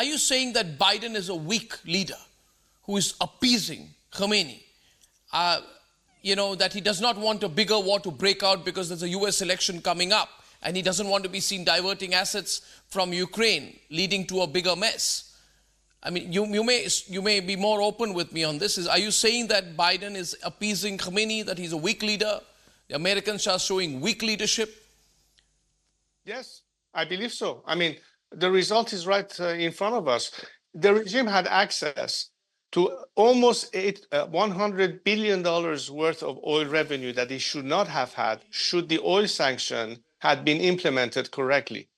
are you saying that Biden is a weak leader who is appeasing Khamenei? That he does not want a bigger war to break out because there's a US election coming up and he doesn't want to be seen diverting assets from Ukraine, leading to a bigger mess. I mean, you may be more open with me on this. Are you saying that Biden is appeasing Khamenei, that he's a weak leader? The Americans are showing weak leadership? Yes, I believe so. I mean, the result is right in front of us. The regime had access to almost $100 billion worth of oil revenue that it should not have had should the oil sanction had been implemented correctly.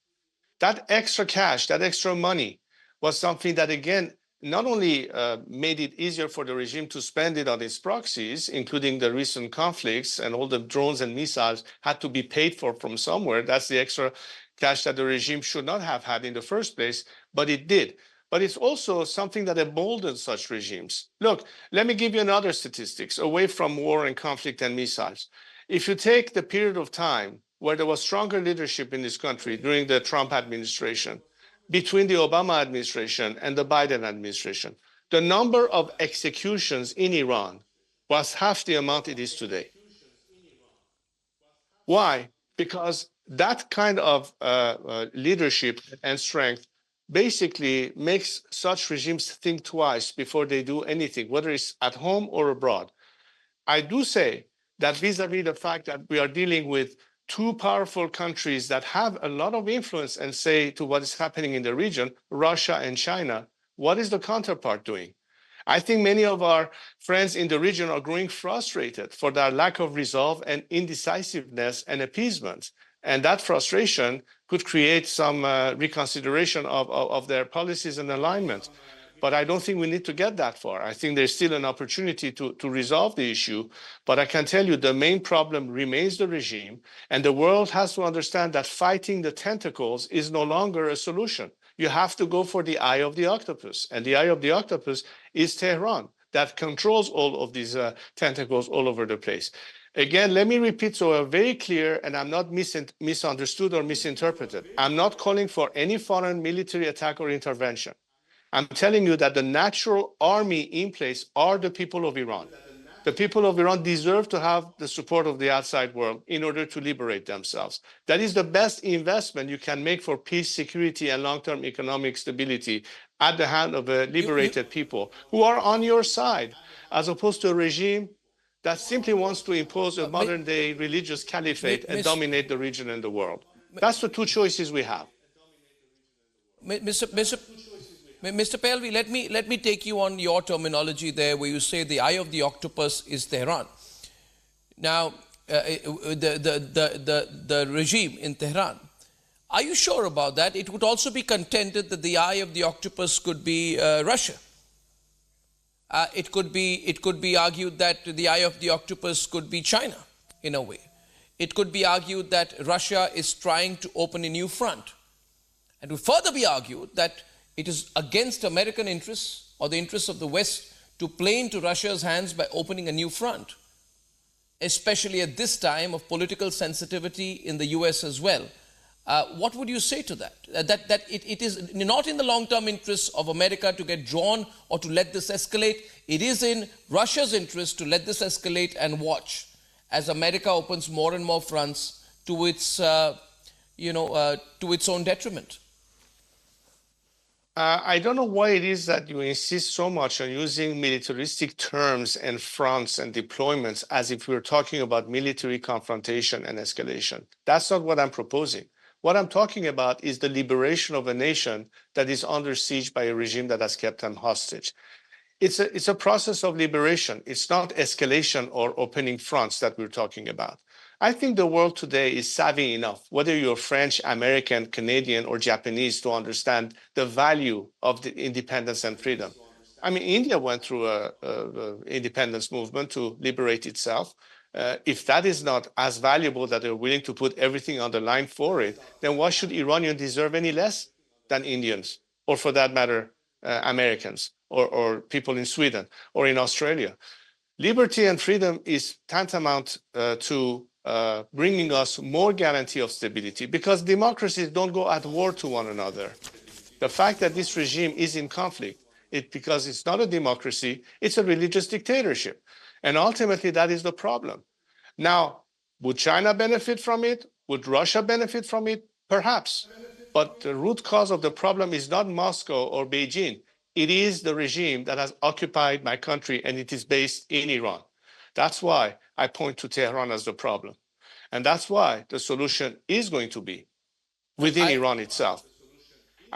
That extra cash, that extra money was something that, again, not only made it easier for the regime to spend it on its proxies, including the recent conflicts, and all the drones and missiles had to be paid for from somewhere. That's the extra cash that the regime should not have had in the first place, but it did. But it's also something that emboldens such regimes. Look, let me give you another statistics away from war and conflict and missiles. If you take the period of time where there was stronger leadership in this country during the Trump administration, between the Obama administration and the Biden administration, the number of executions in Iran was half the amount it is today. Why? Because that kind of leadership and strength basically makes such regimes think twice before they do anything, whether it's at home or abroad. I do say that vis-a-vis the fact that we are dealing with two powerful countries that have a lot of influence and say to what is happening in the region, Russia and China, what is the counterpart doing? I think many of our friends in the region are growing frustrated for their lack of resolve and indecisiveness and appeasement. And that frustration could create some reconsideration of their policies and alignment. But I don't think we need to get that far. I think there's still an opportunity to resolve the issue. But I can tell you the main problem remains the regime. And the world has to understand that fighting the tentacles is no longer a solution. You have to go for the eye of the octopus. And the eye of the octopus is Tehran, that controls all of these tentacles all over the place. Again, let me repeat so I'm very clear and I'm not misunderstood or misinterpreted. I'm not calling for any foreign military attack or intervention. I'm telling you that the natural army in place are the people of Iran. The people of Iran deserve to have the support of the outside world in order to liberate themselves. That is the best investment you can make for peace, security, and long-term economic stability at the hand of a liberated people who are on your side, as opposed to a regime that simply wants to impose a modern-day religious caliphate and dominate the region and the world. That's the two choices we have. Mr. Pahlavi, let me take you on your terminology there, where you say the eye of the octopus is Tehran. Now, the regime in Tehran, are you sure about that? It would also be contended that the eye of the octopus could be Russia. It could be argued that the eye of the octopus could be China, in a way. It could be argued that Russia is trying to open a new front. And would further be argued that it is against American interests or the interests of the West to play into Russia's hands by opening a new front, especially at this time of political sensitivity in the US as well. What would you say to that? That it is not in the long-term interests of America to get drawn or to let this escalate. It is in Russia's interest to let this escalate and watch as America opens more and more fronts to its, to its own detriment. I don't know why it is that you insist so much on using militaristic terms and fronts and deployments as if we were talking about military confrontation and escalation. That's not what I'm proposing. What I'm talking about is the liberation of a nation that is under siege by a regime that has kept them hostage. It's a process of liberation. It's not escalation or opening fronts that we're talking about. I think the world today is savvy enough, whether you're French, American, Canadian, or Japanese, to understand the value of the independence and freedom. I mean, India went through an independence movement to liberate itself. If that is not as valuable that they're willing to put everything on the line for it, then why should Iranians deserve any less than Indians, or for that matter, Americans, or people in Sweden or in Australia? Liberty and freedom is tantamount to bringing us more guarantee of stability, because democracies don't go at war to one another. The fact that this regime is in conflict, because it's not a democracy, it's a religious dictatorship. And ultimately, that is the problem. Now, would China benefit from it? Would Russia benefit from it? Perhaps. But the root cause of the problem is not Moscow or Beijing. It is the regime that has occupied my country, and it is based in Iran. That's why I point to Tehran as the problem. And that's why the solution is going to be within Iran itself.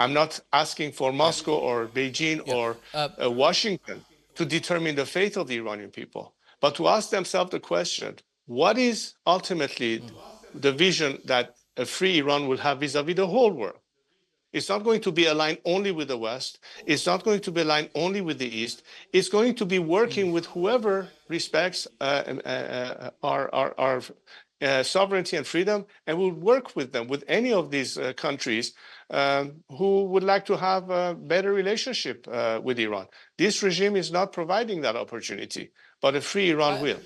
I'm not asking for Moscow or Beijing or Washington to determine the fate of the Iranian people, but to ask themselves the question, what is ultimately the vision that a free Iran will have vis-a-vis the whole world? It's not going to be aligned only with the West. It's not going to be aligned only with the East. It's going to be working with whoever respects our sovereignty and freedom, and will work with them, with any of these countries who would like to have a better relationship with Iran. This regime is not providing that opportunity, but a free Iran will.